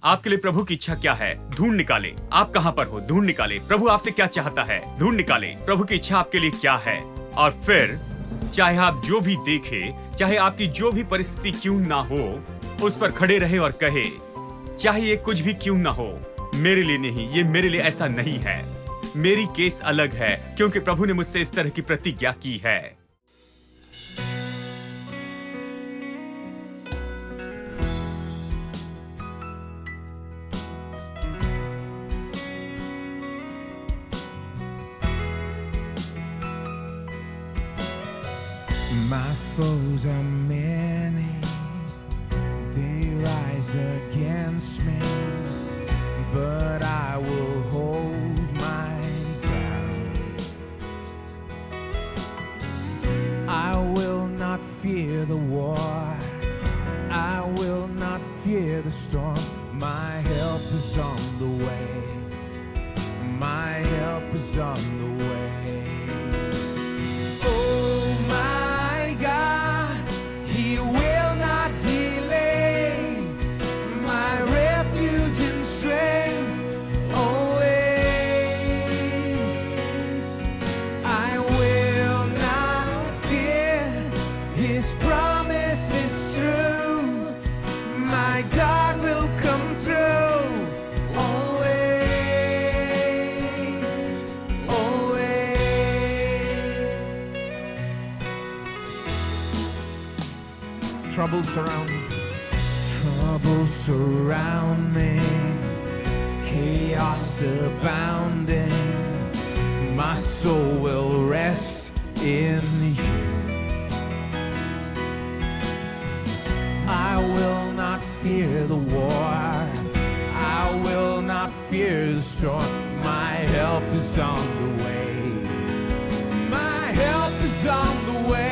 आपके लिए प्रभु की इच्छा क्या है, ढूंढ निकाले। आप कहाँ पर हो, ढूंढ निकाले। प्रभु आपसे क्या चाहता है, ढूंढ निकाले। प्रभु की इच्छा आपके लिए क्या है, और फिर चाहे आप जो भी देखें, चाहे आपकी जो भी परिस्थिति क्यों ना हो, उस पर खड़े रहे और कहे, चाहे ये कुछ भी क्यों ना हो, मेरे लिए नहीं, ये मेरे लिए ऐसा नहीं है। मेरी केस अलग है, क्योंकि प्रभु ने मुझसे इस तरह की प्रतिज्ञा की है। My foes are many, they rise against me, but I will hold my ground. I will not fear the war, I will not fear the storm. My help is on the way, my help is on the way. Troubles surround me. Troubles surround me. Chaos abounding. My soul will rest in you. I will not fear the war. I will not fear the storm. My help is on the way. My help is on the way.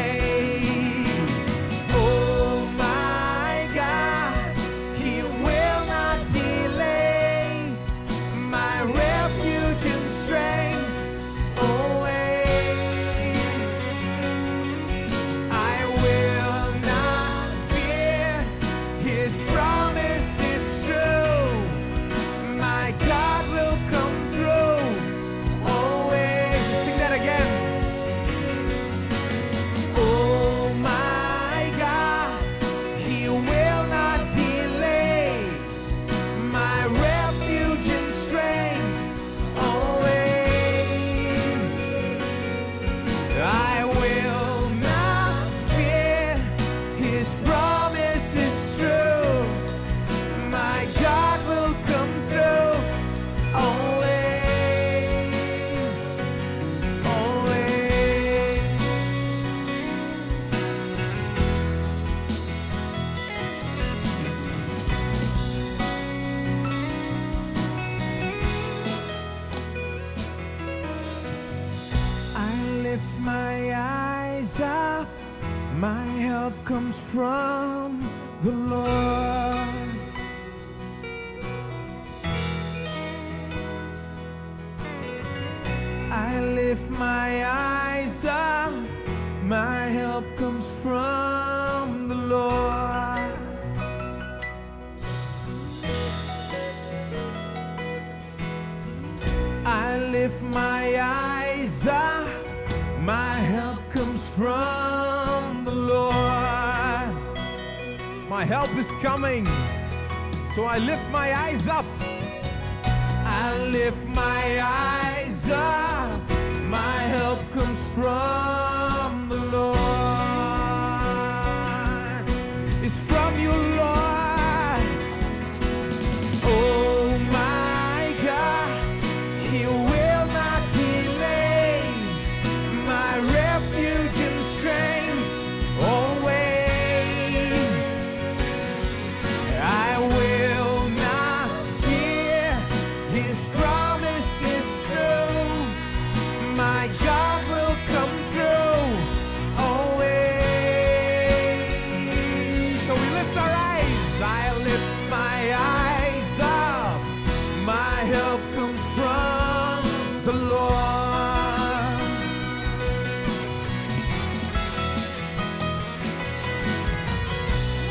My eyes up, my help comes from the Lord. I lift my eyes up, my help comes from the Lord. I lift my eyes up, my help comes from the Lord. My help is coming, so I lift my eyes up. I lift my eyes up, my help comes from the Lord. It's from you, Lord. Oh my God, He will not delay. My refuge and strength always. I will not fear, His promise is true. My God will come through always. So we lift our eyes. I lift my eyes up. My help comes from the Lord.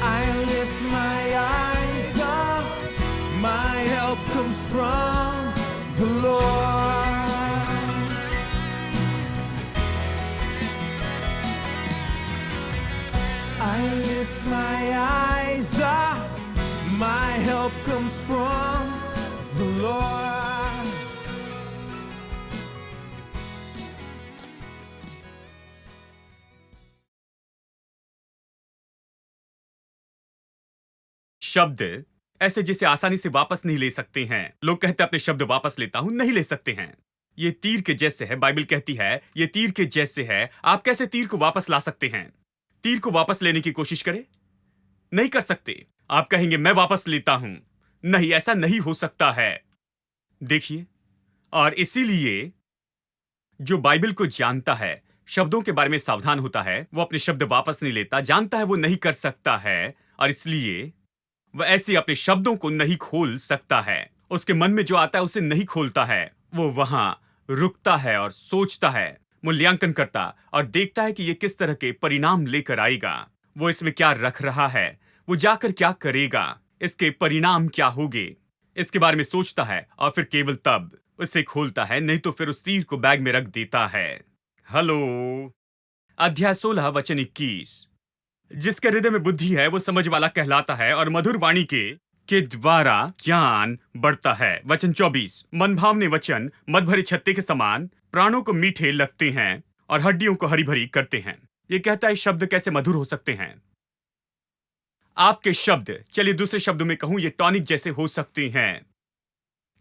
I lift my eyes up, My help comes from the Lord. I lift my eyes up, my help comes from the Lord. शब्द ऐसे जिसे आसानी से वापस नहीं ले सकते हैं। लोग कहते हैं अपने शब्द वापस लेता हूं, नहीं ले सकते हैं। ये तीर के जैसे है। बाइबल कहती है ये तीर के जैसे है। आप कैसे तीर को वापस ला सकते हैं? तीर को वापस लेने की कोशिश करें, नहीं कर सकते। आप कहेंगे मैं वापस लेता हूं, नहीं, ऐसा नहीं हो सकता है। देखिए, और इसीलिए जो बाइबल को जानता है, शब्दों के बारे में सावधान होता है, वो अपने शब्द वापस नहीं लेता, जानता है वो नहीं कर सकता है, और इसलिए वह ऐसे अपने शब्दों को नहीं खोल सकता है। उसके मन में जो आता है उसे नहीं खोलता है। वो वहां रुकता है और सोचता है, मूल्यांकन करता और देखता है कि ये किस तरह के परिणाम लेकर आएगा। वो इसमें क्या रख रहा है, वो जाकर क्या करेगा, इसके परिणाम क्या होंगे, इसके बारे में सोचता है और फिर केवल तब उसे खोलता है, नहीं तो फिर उस तीर को बैग में रख देता है। हेलो। अध्याय 16 वचन 21। जिसके हृदय में बुद्धि है वो समझ वाला कहलाता है और मधुर वाणी के द्वारा ज्ञान बढ़ता है। वचन 24। मनभावने वचन मद भरे छत्ते के समान प्राणों को मीठे लगते हैं और हड्डियों को हरी भरी करते हैं। ये कहता है शब्द कैसे मधुर हो सकते हैं। आपके शब्द, चलिए दूसरे शब्दों में कहूं, ये टॉनिक जैसे हो सकते हैं।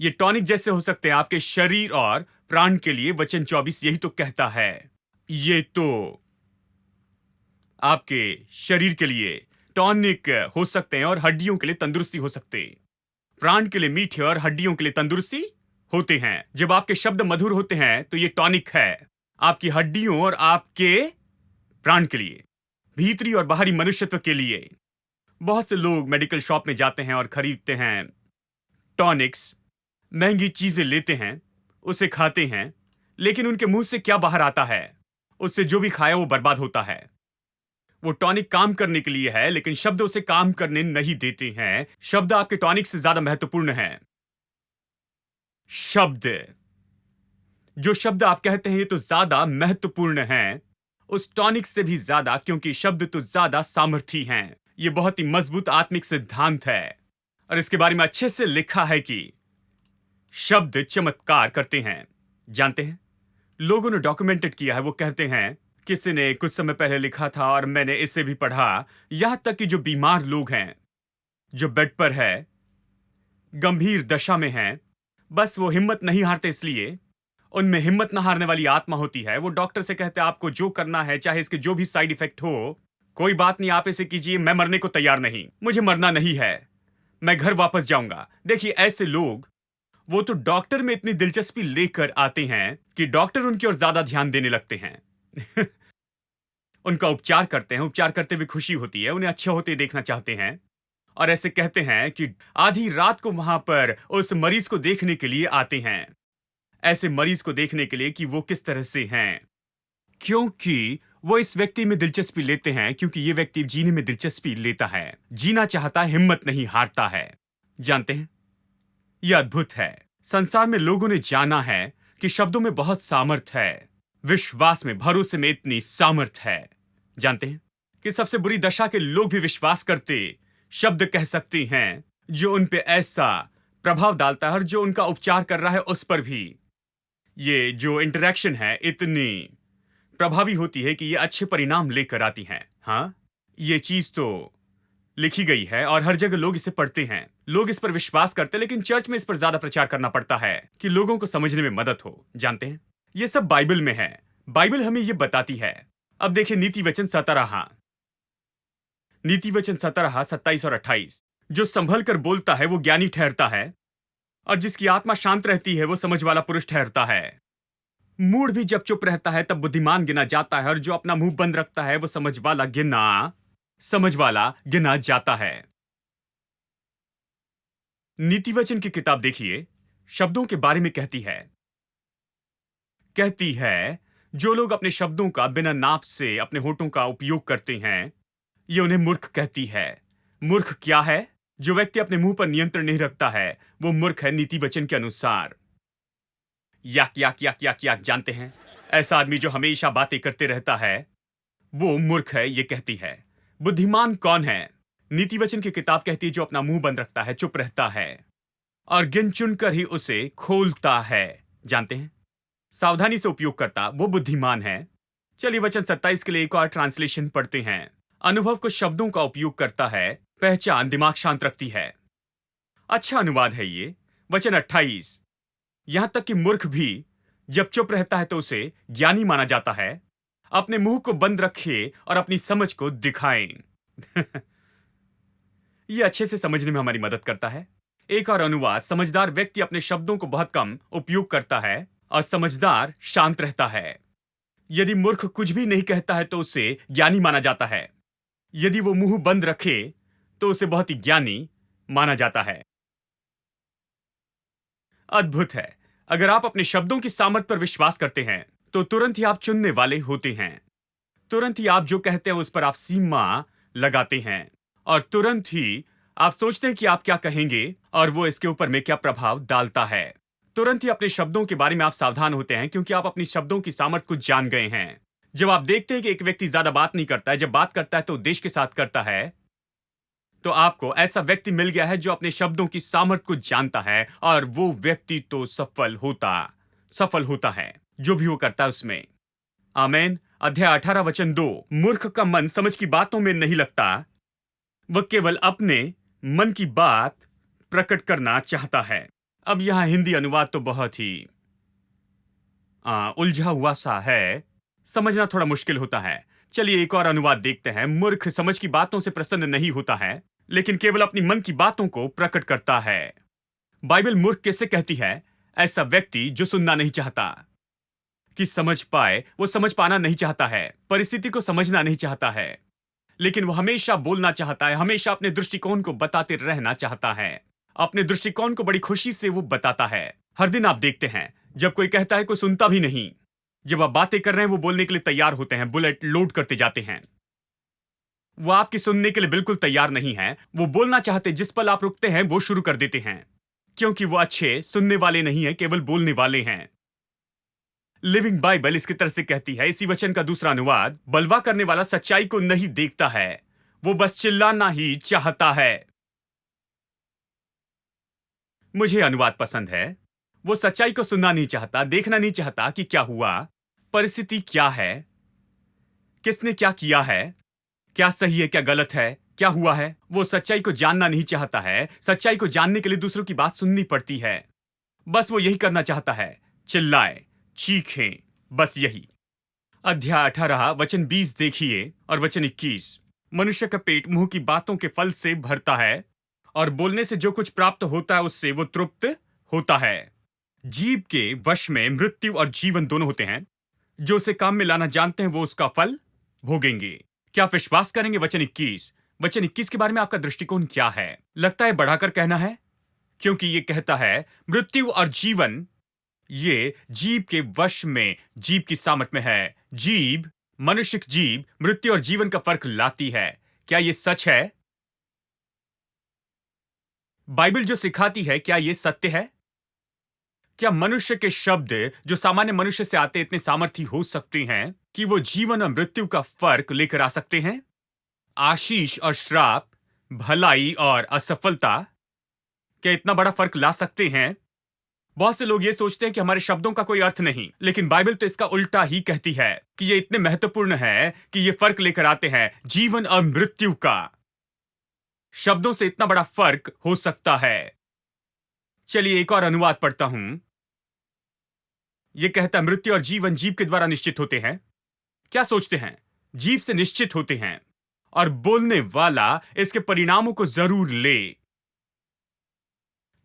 ये टॉनिक जैसे हो सकते हैं आपके शरीर और प्राण के लिए। वचन 24 यही तो कहता है। ये तो आपके शरीर के लिए टॉनिक हो सकते हैं और हड्डियों के लिए तंदुरुस्ती हो सकते। प्राण के लिए मीठे और हड्डियों के लिए तंदुरुस्ती होते हैं। जब आपके शब्द मधुर होते हैं तो ये टॉनिक है आपकी हड्डियों और आपके प्राण के लिए, भीतरी और बाहरी मनुष्यत्व के लिए। बहुत से लोग मेडिकल शॉप में जाते हैं और खरीदते हैं टॉनिक्स, महंगी चीजें लेते हैं, उसे खाते हैं, लेकिन उनके मुंह से क्या बाहर आता है, उससे जो भी खाया वो बर्बाद होता है। वो टॉनिक काम करने के लिए है, लेकिन शब्द उसे काम करने नहीं देते हैं। शब्द आपके टॉनिक से ज्यादा महत्वपूर्ण है। शब्द, जो शब्द आप कहते हैं ये तो ज्यादा महत्वपूर्ण है उस टॉनिक से भी ज्यादा, क्योंकि शब्द तो ज्यादा सामर्थी हैं। ये बहुत ही मजबूत आत्मिक सिद्धांत है और इसके बारे में अच्छे से लिखा है कि शब्द चमत्कार करते हैं। जानते हैं, लोगों ने डॉक्यूमेंटेड किया है। वो कहते हैं, किसी ने कुछ समय पहले लिखा था और मैंने इसे भी पढ़ा, यहां तक कि जो बीमार लोग हैं, जो बेड पर है, गंभीर दशा में हैं, बस वो हिम्मत नहीं हारते, इसलिए उनमें हिम्मत न हारने वाली आत्मा होती है। वो डॉक्टर से कहते हैं आपको जो करना है, चाहे इसके जो भी साइड इफेक्ट हो, कोई बात नहीं, आप इसे कीजिए, मैं मरने को तैयार नहीं, मुझे मरना नहीं है, मैं घर वापस जाऊंगा। देखिए, ऐसे लोग, वो तो डॉक्टर में इतनी दिलचस्पी लेकर आते हैं कि डॉक्टर उनकी ओर ज्यादा ध्यान देने लगते हैं। उनका उपचार करते हैं, उपचार करते हुए खुशी होती है, उन्हें अच्छे होते देखना चाहते हैं, और ऐसे कहते हैं कि आधी रात को वहां पर उस मरीज को देखने के लिए आते हैं, ऐसे मरीज को देखने के लिए कि वो किस तरह से हैं, क्योंकि वो इस व्यक्ति में दिलचस्पी लेते हैं, क्योंकि ये व्यक्ति जीने में दिलचस्पी लेता है, जीना चाहता है, हिम्मत नहीं हारता है। जानते हैं, यह अद्भुत है। संसार में लोगों ने जाना है कि शब्दों में बहुत सामर्थ्य है, विश्वास में, भरोसे में इतनी सामर्थ्य है। जानते हैं कि सबसे बुरी दशा के लोग भी विश्वास करते शब्द कह सकते हैं जो उन पे ऐसा प्रभाव डालता है, और जो उनका उपचार कर रहा है उस पर भी ये जो इंटरेक्शन है इतनी प्रभावी होती है कि ये अच्छे परिणाम लेकर आती हैं। हाँ, ये चीज तो लिखी गई है और हर जगह लोग इसे पढ़ते हैं, लोग इस पर विश्वास करते हैं, लेकिन चर्च में इस पर ज्यादा प्रचार करना पड़ता है कि लोगों को समझने में मदद हो। जानते हैं, ये सब बाइबल में है, बाइबल हमें ये बताती है। अब देखिए नीति वचन 17, नीति वचन 17, 27 और 28। जो संभल कर बोलता है वो ज्ञानी ठहरता है, और जिसकी आत्मा शांत रहती है वो समझ वाला पुरुष ठहरता है। मूढ़ भी जब चुप रहता है तब बुद्धिमान गिना जाता है, और जो अपना मुंह बंद रखता है वो समझ वाला गिना जाता है। नीति वचन की किताब देखिए, शब्दों के बारे में कहती है जो लोग अपने शब्दों का बिना नाप से अपने होठों का उपयोग करते हैं, ये उन्हें मूर्ख कहती है। मूर्ख क्या है? जो व्यक्ति अपने मुंह पर नियंत्रण नहीं रखता है वो मूर्ख है नीति वचन के अनुसार। याक याक याक याक याक, जानते हैं, ऐसा आदमी जो हमेशा बातें करते रहता है वो मूर्ख है, ये कहती है। बुद्धिमान कौन है? नीति वचन की किताब कहती है जो अपना मुंह बंद रखता है, चुप रहता है और गिन चुनकर ही उसे खोलता है। जानते हैं, सावधानी से उपयोग करता वो बुद्धिमान है। चलिए वचन 27 के लिए एक और ट्रांसलेशन पढ़ते हैं। अनुभव कुछ शब्दों का उपयोग करता है, पहचान दिमाग शांत रखती है। अच्छा अनुवाद है ये। वचन 28, यहां तक कि मूर्ख भी जब चुप रहता है तो उसे ज्ञानी माना जाता है। अपने मुंह को बंद रखे और अपनी समझ को दिखाएं। यह अच्छे से समझने में हमारी मदद करता है। एक और अनुवाद, समझदार व्यक्ति अपने शब्दों को बहुत कम उपयोग करता है और समझदार शांत रहता है। यदि मूर्ख कुछ भी नहीं कहता है तो उसे ज्ञानी माना जाता है। यदि वो मुंह बंद रखे तो उसे बहुत ही ज्ञानी माना जाता है। अद्भुत है। अगर आप अपने शब्दों की सामर्थ पर विश्वास करते हैं तो तुरंत ही आप चुनने वाले होते हैं। तुरंत ही आप जो कहते हैं उस पर आप सीमा लगाते हैं और तुरंत ही आप सोचते हैं कि आप क्या कहेंगे और वो इसके ऊपर में क्या प्रभाव डालता है। तुरंत ही अपने शब्दों के बारे में आप सावधान होते हैं क्योंकि आप अपनी शब्दों की सामर्थ को जान गए हैं। जब आप देखते हैं कि एक व्यक्ति ज्यादा बात नहीं करता है, जब बात करता है तो उद्देश्य के साथ करता है, तो आपको ऐसा व्यक्ति मिल गया है जो अपने शब्दों की सामर्थ को जानता है और वो व्यक्ति तो सफल होता है जो भी वो करता है उसमें। आमीन। अध्याय 18 वचन 2, मूर्ख का मन समझ की बातों में नहीं लगता, वह केवल अपने मन की बात प्रकट करना चाहता है। अब यहां हिंदी अनुवाद तो बहुत ही उलझा हुआ सा है, समझना थोड़ा मुश्किल होता है। चलिए एक और अनुवाद देखते हैं। मूर्ख समझ की बातों से प्रसन्न नहीं होता है लेकिन केवल अपनी मन की बातों को प्रकट करता है। बाइबल मूर्ख किसे कहती है? ऐसा व्यक्ति जो सुनना नहीं चाहता कि समझ पाए, वो समझ पाना नहीं चाहता है, परिस्थिति को समझना नहीं चाहता है, लेकिन वो हमेशा बोलना चाहता है, हमेशा अपने दृष्टिकोण को बताते रहना चाहता है। अपने दृष्टिकोण को बड़ी खुशी से वो बताता है। हर दिन आप देखते हैं जब कोई कहता है कोई सुनता भी नहीं। जब आप बातें कर रहे हैं वो बोलने के लिए तैयार होते हैं, बुलेट लोड करते जाते हैं। वो आपकी सुनने के लिए बिल्कुल तैयार नहीं है। वो बोलना चाहते, जिस पल आप रुकते हैं वो शुरू कर देते हैं क्योंकि वो अच्छे सुनने वाले नहीं है, केवल बोलने वाले हैं। लिविंग बाइबल इसकी तरह से कहती है, इसी वचन का दूसरा अनुवाद, बलवा करने वाला सच्चाई को नहीं देखता है, वो बस चिल्लाना ही चाहता है। मुझे अनुवाद पसंद है। वो सच्चाई को सुनना नहीं चाहता, देखना नहीं चाहता कि क्या हुआ, परिस्थिति क्या है, किसने क्या किया है, क्या सही है क्या गलत है, क्या हुआ है। वो सच्चाई को जानना नहीं चाहता है। सच्चाई को जानने के लिए दूसरों की बात सुननी पड़ती है। बस वो यही करना चाहता है, चिल्लाए, चीखें, बस यही। अध्याय 18 वचन 20 देखिए और वचन 21, मनुष्य का पेट मुंह की बातों के फल से भरता है और बोलने से जो कुछ प्राप्त होता है उससे वो तृप्त होता है। जीभ के वश में मृत्यु और जीवन दोनों होते हैं। जो उसे काम में लाना जानते हैं वो उसका फल भोगेंगे। क्या आप विश्वास करेंगे? वचन 21 के बारे में आपका दृष्टिकोण क्या है? लगता है बढ़ाकर कहना है क्योंकि ये कहता है मृत्यु और जीवन ये जीभ के वश में, जीभ की सामर्थ में है। जीभ, मनुष्य की जीभ मृत्यु और जीवन का फर्क लाती है। क्या यह सच है? बाइबल जो सिखाती है क्या यह सत्य है? क्या मनुष्य के शब्द जो सामान्य मनुष्य से आते इतने सामर्थी हो सकते हैं कि वो जीवन और मृत्यु का फर्क लेकर आ सकते हैं? आशीष और श्राप, भलाई और असफलता, क्या इतना बड़ा फर्क ला सकते हैं? बहुत से लोग ये सोचते हैं कि हमारे शब्दों का कोई अर्थ नहीं, लेकिन बाइबल तो इसका उल्टा ही कहती है कि ये इतने महत्वपूर्ण है कि ये फर्क लेकर आते हैं जीवन और मृत्यु का। शब्दों से इतना बड़ा फर्क हो सकता है। चलिए एक और अनुवाद पढ़ता हूं। यह कहता है मृत्यु और जीवन जीव के द्वारा निश्चित होते हैं। क्या सोचते हैं? जीव से निश्चित होते हैं और बोलने वाला इसके परिणामों को जरूर ले।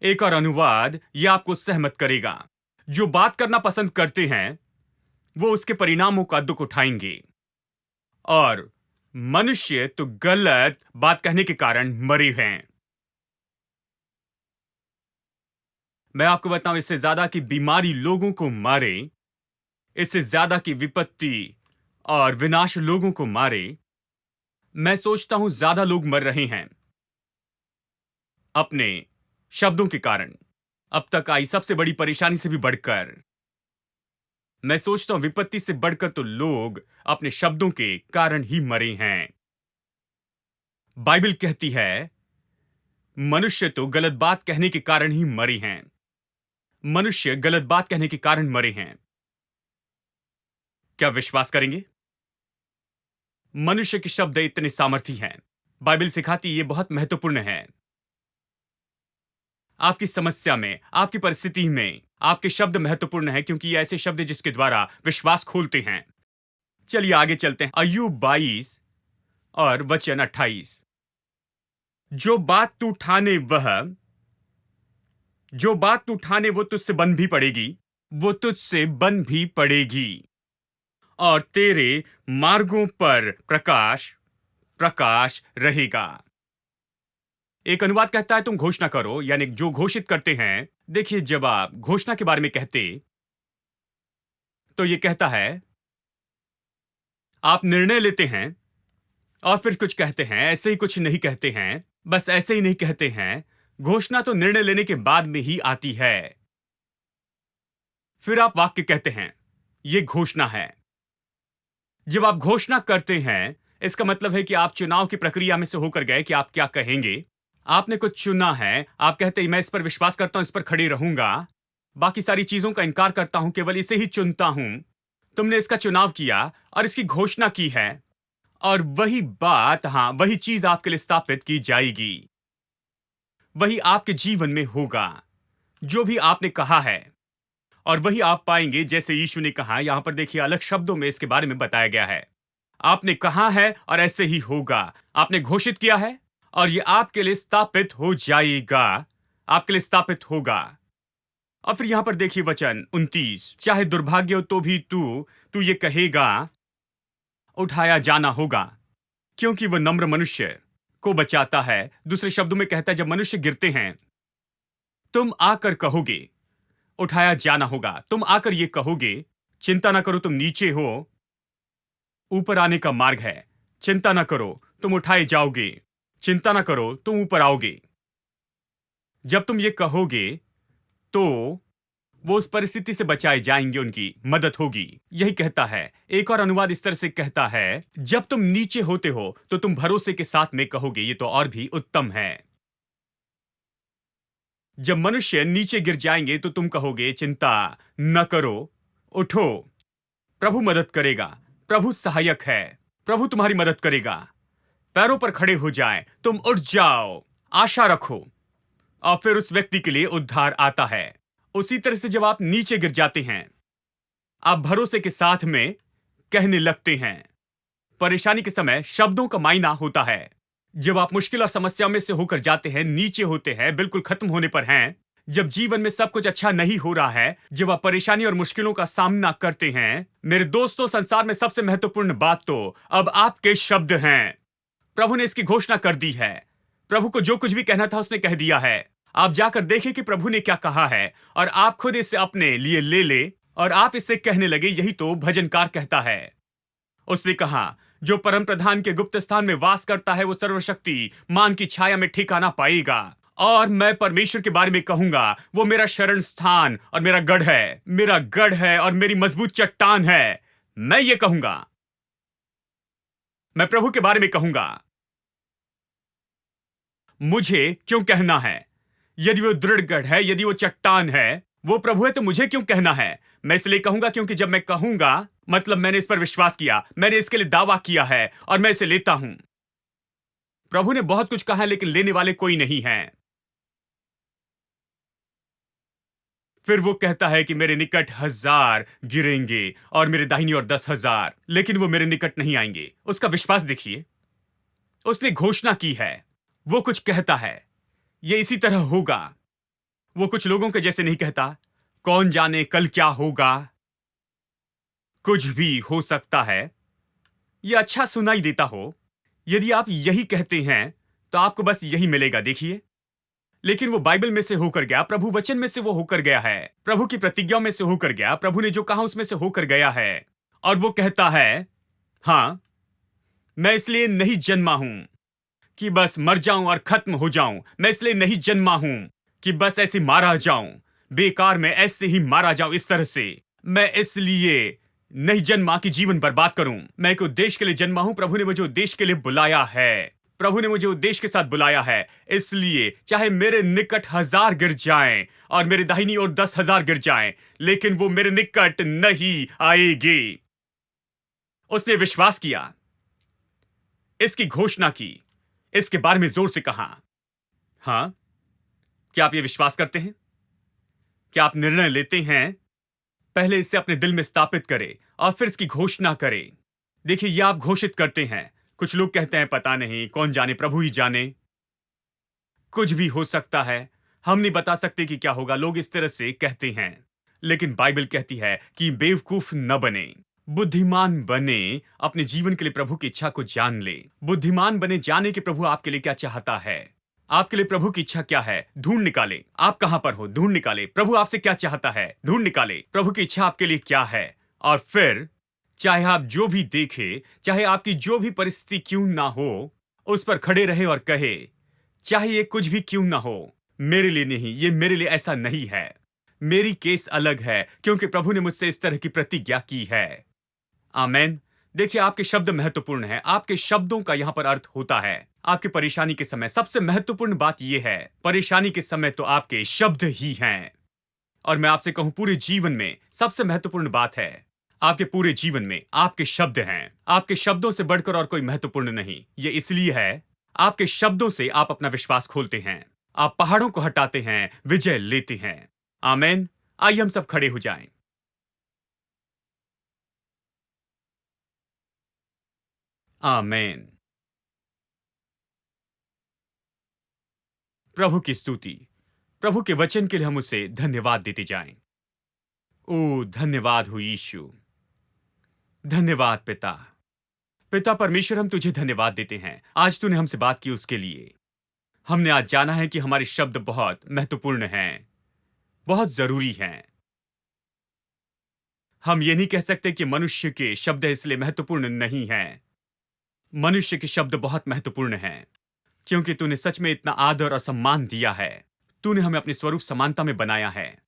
एक और अनुवाद यह आपको सहमत करेगा। जो बात करना पसंद करते हैं वो उसके परिणामों का दुख उठाएंगे और मनुष्य तो गलत बात कहने के कारण मरे हैं। मैं आपको बताऊं, इससे ज्यादा की बीमारी लोगों को मारे, इससे ज्यादा की विपत्ति और विनाश लोगों को मारे, मैं सोचता हूं ज्यादा लोग मर रहे हैं। अपने शब्दों के कारण अब तक आई सबसे बड़ी परेशानी से भी बढ़कर, मैं सोचता हूं विपत्ति से बढ़कर तो लोग अपने शब्दों के कारण ही मरे हैं। बाइबल कहती है मनुष्य तो गलत बात कहने के कारण ही मरे हैं। मनुष्य गलत बात कहने के कारण मरे हैं। क्या विश्वास करेंगे? मनुष्य के शब्द इतने सामर्थी हैं। बाइबल सिखाती ये बहुत महत्वपूर्ण है। आपकी समस्या में, आपकी परिस्थिति में आपके शब्द महत्वपूर्ण हैं, क्योंकि ये ऐसे शब्द जिसके द्वारा विश्वास खोलते हैं। चलिए आगे चलते हैं। अय्यूब 22 और वचन 28। जो बात तू ठाने वो तुझसे बन भी पड़ेगी, वो तुझसे बन भी पड़ेगी, और तेरे मार्गों पर प्रकाश प्रकाश रहेगा। एक अनुवाद कहता है तुम घोषणा करो, यानी जो घोषित करते हैं। देखिए, जब आप घोषणा के बारे में कहते तो ये कहता है आप निर्णय लेते हैं और फिर कुछ कहते हैं। ऐसे ही कुछ नहीं कहते हैं, बस ऐसे ही नहीं कहते हैं। घोषणा तो निर्णय लेने के बाद में ही आती है। फिर आप वाक्य कहते हैं, यह घोषणा है। जब आप घोषणा करते हैं, इसका मतलब है कि आप चुनाव की प्रक्रिया में से होकर गए कि आप क्या कहेंगे। आपने कुछ चुना है, आप कहते हैं मैं इस पर विश्वास करता हूं, इस पर खड़ी रहूंगा, बाकी सारी चीजों का इनकार करता हूं, केवल इसे ही चुनता हूं। तुमने इसका चुनाव किया और इसकी घोषणा की है, और वही बात, वही चीज आपके लिए स्थापित की जाएगी। वही आपके जीवन में होगा जो भी आपने कहा है, और वही आप पाएंगे जैसे यीशु ने कहा। यहां पर देखिए, अलग शब्दों में इसके बारे में बताया गया है। आपने कहा है और ऐसे ही होगा। आपने घोषित किया है और यह आपके लिए स्थापित हो जाएगा, आपके लिए स्थापित होगा। और फिर यहां पर देखिए वचन 29। चाहे दुर्भाग्य हो तो भी तू ये कहेगा, उठाया जाना होगा, क्योंकि वह नम्र मनुष्य को बचाता है। दूसरे शब्दों में कहता है, जब मनुष्य गिरते हैं तुम आकर कहोगे उठाया जाना होगा। तुम आकर ये कहोगे, चिंता ना करो, तुम नीचे हो, ऊपर आने का मार्ग है। चिंता ना करो, तुम उठाए जाओगे। चिंता ना करो, तुम ऊपर आओगे। जब तुम ये कहोगे तो वो उस परिस्थिति से बचाए जाएंगे, उनकी मदद होगी। यही कहता है। एक और अनुवाद इस तरह से कहता है, जब तुम नीचे होते हो तो तुम भरोसे के साथ में कहोगे, ये तो और भी उत्तम है। जब मनुष्य नीचे गिर जाएंगे तो तुम कहोगे, चिंता न करो, उठो, प्रभु मदद करेगा, प्रभु सहायक है, प्रभु तुम्हारी मदद करेगा। पैरों पर खड़े हो जाए, तुम उठ जाओ, आशा रखो, और फिर उस व्यक्ति के लिए उद्धार आता है। उसी तरह से जब आप नीचे गिर जाते हैं, आप भरोसे के साथ में कहने लगते हैं। परेशानी के समय शब्दों का मायना होता है। जब आप मुश्किल और समस्याओं में से होकर जाते हैं, नीचे होते हैं, बिल्कुल खत्म होने पर हैं, जब जीवन में सब कुछ अच्छा नहीं हो रहा है, जब आप परेशानी और मुश्किलों का सामना करते हैं, मेरे दोस्तों, संसार में सबसे महत्वपूर्ण बात तो अब आपके शब्द हैं। प्रभु ने इसकी घोषणा कर दी है। प्रभु को जो कुछ भी कहना था उसने कह दिया है। आप जाकर देखें कि प्रभु ने क्या कहा है, और आप खुद इसे अपने लिए ले ले और आप इसे कहने लगे। यही तो भजनकार कहता है। उसने कहा, जो परम प्रधान के गुप्त स्थान में वास करता है, वो सर्वशक्ति मान की छाया में ठिकाना पाएगा। और मैं परमेश्वर के बारे में कहूंगा, वो मेरा शरण स्थान और मेरा गढ़ है, मेरा गढ़ है और मेरी मजबूत चट्टान है। मैं ये कहूंगा, मैं प्रभु के बारे में कहूंगा। मुझे क्यों कहना है? यदि वो दृढ़ गढ़ है, यदि वो चट्टान है, वो प्रभु है, तो मुझे क्यों कहना है? मैं इसलिए कहूंगा क्योंकि जब मैं कहूंगा, मतलब मैंने इस पर विश्वास किया, मैंने इसके लिए दावा किया है और मैं इसे लेता हूं। प्रभु ने बहुत कुछ कहा है, लेकिन लेने वाले कोई नहीं है। फिर वो कहता है कि मेरे निकट 1000 गिरेंगे और मेरे दाहिनी ओर 10,000, लेकिन वो मेरे निकट नहीं आएंगे। उसका विश्वास देखिए। उसने घोषणा की है, वो कुछ कहता है, ये इसी तरह होगा। वो कुछ लोगों के जैसे नहीं कहता, कौन जाने कल क्या होगा, कुछ भी हो सकता है। यह अच्छा सुनाई देता हो। यदि आप यही कहते हैं तो आपको बस यही मिलेगा। देखिए, लेकिन वो बाइबल में से होकर गया, प्रभु वचन में से वो होकर गया है, प्रभु की प्रतिज्ञाओं में से होकर गया, प्रभु ने जो कहा उसमें से होकर गया है। और वो कहता है, हां, मैं इसलिए नहीं जन्मा हूं कि बस मर जाऊं और खत्म हो जाऊं। मैं इसलिए नहीं जन्मा हूं कि बस ऐसे मारा जाऊं, बेकार में ऐसे ही मारा जाऊं इस तरह से। मैं इसलिए नहीं जन्मा कि जीवन बर्बाद करूं। मैं एक उद्देश्य के लिए जन्मा हूं। प्रभु ने मुझे उद्देश्य के लिए बुलाया है। प्रभु ने मुझे उद्देश्य के साथ बुलाया है। इसलिए चाहे मेरे निकट 1000 गिर जाएं और मेरे दाहिनी ओर 10,000 गिर जाएं, लेकिन वो मेरे निकट नहीं आएगी। उसने विश्वास किया, इसकी घोषणा की, इसके बारे में जोर से कहा। हां, क्या आप ये विश्वास करते हैं? क्या आप निर्णय लेते हैं? पहले इसे अपने दिल में स्थापित करें और फिर इसकी घोषणा करें। देखिए, यह आप घोषित करते हैं। कुछ लोग कहते हैं पता नहीं, कौन जाने, प्रभु ही जाने। कुछ भी हो सकता है, हम नहीं बता सकते कि क्या होगा। लोग इस तरह से कहते हैं, लेकिन बाइबल कहती है कि बेवकूफ न बने, बुद्धिमान बने। अपने जीवन के लिए प्रभु की इच्छा को जान ले। बुद्धिमान बने, जाने कि प्रभु आपके लिए क्या चाहता है। आपके लिए प्रभु की इच्छा क्या है, ढूंढ निकाले। आप कहां पर हो, ढूंढ निकाले। प्रभु आपसे क्या चाहता है, ढूंढ निकाले। प्रभु की इच्छा आपके लिए क्या है, और फिर चाहे आप जो भी देखे, चाहे आपकी जो भी परिस्थिति क्यों ना हो, उस पर खड़े रहे और कहे, चाहे ये कुछ भी क्यों ना हो, मेरे लिए नहीं, ये मेरे लिए ऐसा नहीं है। मेरी केस अलग है, क्योंकि प्रभु ने मुझसे इस तरह की प्रतिज्ञा की है। आमेन। देखिए, आपके शब्द महत्वपूर्ण हैं। आपके शब्दों का यहां पर अर्थ होता है। आपकी परेशानी के समय सबसे महत्वपूर्ण बात यह है, परेशानी के समय तो आपके शब्द ही हैं। और मैं आपसे कहूं, पूरे जीवन में सबसे महत्वपूर्ण बात है, आपके पूरे जीवन में आपके शब्द हैं। आपके शब्दों से बढ़कर और कोई महत्वपूर्ण नहीं। ये इसलिए है, आपके शब्दों से आप अपना विश्वास खोलते हैं। आप पहाड़ों को हटाते हैं, विजय लेते हैं। आमेन। आइए हम सब खड़े हो जाएं। आमेन। प्रभु की स्तुति, प्रभु के वचन के लिए हम उसे धन्यवाद देते जाएं। ओ धन्यवाद हो यीशु, धन्यवाद पिता। पिता परमेश्वर, हम तुझे धन्यवाद देते हैं। आज तूने हमसे बात की, उसके लिए हमने आज जाना है कि हमारे शब्द बहुत महत्वपूर्ण हैं, बहुत जरूरी हैं। हम ये नहीं कह सकते कि मनुष्य के शब्द इसलिए महत्वपूर्ण नहीं हैं। मनुष्य के शब्द बहुत महत्वपूर्ण हैं, क्योंकि तूने सच में इतना आदर और सम्मान दिया है। तूने हमें अपने स्वरूप समानता में बनाया है।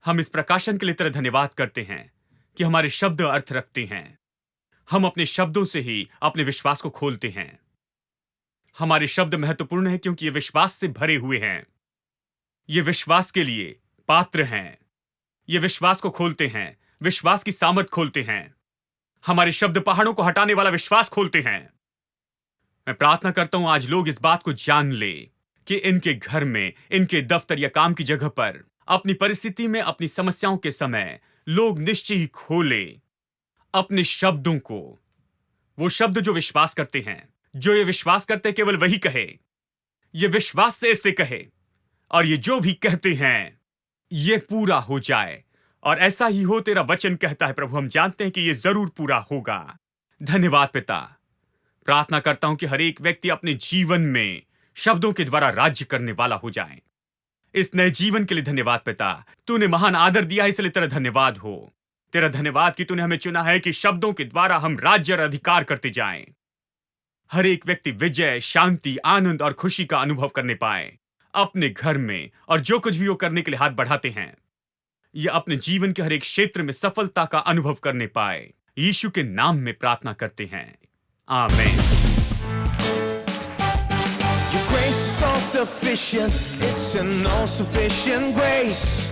हम इस प्रकाशन के लिए तेरा धन्यवाद करते हैं कि हमारे शब्द अर्थ रखते हैं। हम अपने शब्दों से ही अपने विश्वास को खोलते हैं। हमारे शब्द महत्वपूर्ण हैं, क्योंकि ये विश्वास से भरे हुए हैं। ये विश्वास के लिए पात्र हैं। ये विश्वास को खोलते हैं, विश्वास की सामर्थ खोलते हैं। हमारे शब्द पहाड़ों को हटाने वाला विश्वास खोलते हैं। मैं प्रार्थना करता हूं आज लोग इस बात को जान ले कि इनके घर में, इनके दफ्तर या काम की जगह पर, अपनी परिस्थिति में, अपनी समस्याओं के समय लोग निश्चय ही खोले अपने शब्दों को। वो शब्द जो विश्वास करते हैं, जो ये विश्वास करते हैं, केवल वही कहे। ये विश्वास से इसे कहे, और ये जो भी कहते हैं ये पूरा हो जाए। और ऐसा ही हो, तेरा वचन कहता है प्रभु। हम जानते हैं कि ये जरूर पूरा होगा। धन्यवाद पिता। प्रार्थना करता हूं कि हर एक व्यक्ति अपने जीवन में शब्दों के द्वारा राज्य करने वाला हो जाए। इस नए जीवन के लिए धन्यवाद पिता। तूने महान आदर दिया है, इसलिए तेरा धन्यवाद हो। तेरा धन्यवाद कि तूने हमें चुना है कि शब्दों के द्वारा हम राज्य और अधिकार करते जाएं। हर एक व्यक्ति विजय, शांति, आनंद और खुशी का अनुभव करने पाए अपने घर में, और जो कुछ भी वो करने के लिए हाथ बढ़ाते हैं, ये अपने जीवन के हर एक क्षेत्र में सफलता का अनुभव करने पाए। यीशु के नाम में प्रार्थना करते हैं, आमीन। Your grace is all sufficient, it's an all sufficient grace.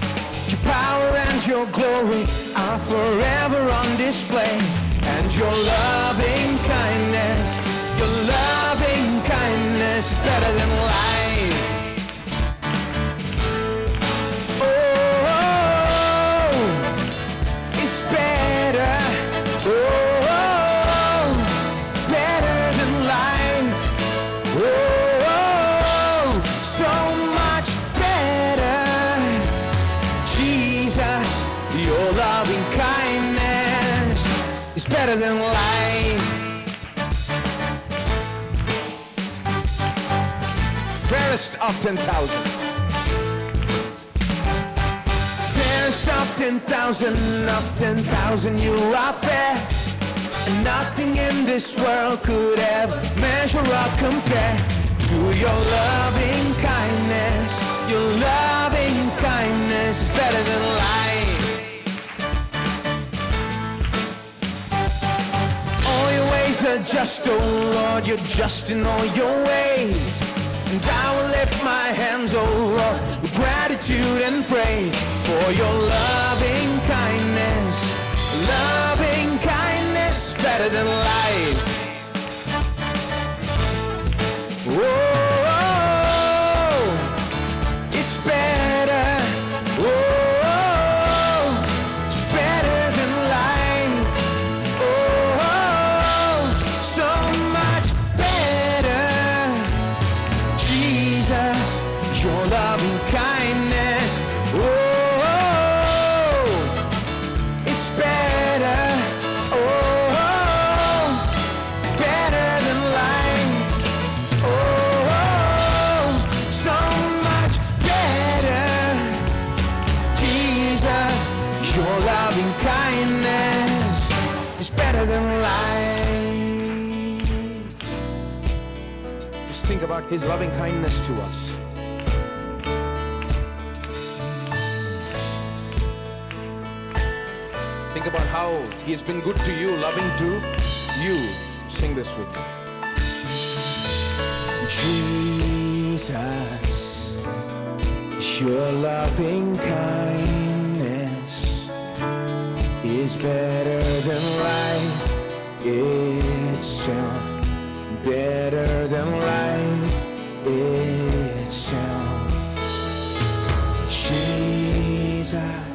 Your power and your glory are forever on display. And your loving kindness is better than life. Oh, it's better. Oh, better than life. Oh, so much better. Jesus, your loving kindness is better than life. Fairest of 10,000. Fairest of 10,000, you are fair. And nothing in this world could ever measure or compare. to your loving kindness. Your loving kindness is better than life. All your ways are just, oh Lord, you're just in all your ways. And I will lift my hands, oh Lord, with gratitude and praise for your loving kindness. Loving kindness better than life. Oh, it's better. Oh, it's better than life. Oh, so much better. Jesus, your loving kindness. Oh, it's better. Oh, better than life. Oh, so much better. Jesus, your loving kindness is better than life. Just think about his loving kindness to us. Think about how he has been good to you, loving to you. Sing this with me. Jesus, your loving kindness is better than life itself. Better than life itself. Jesus.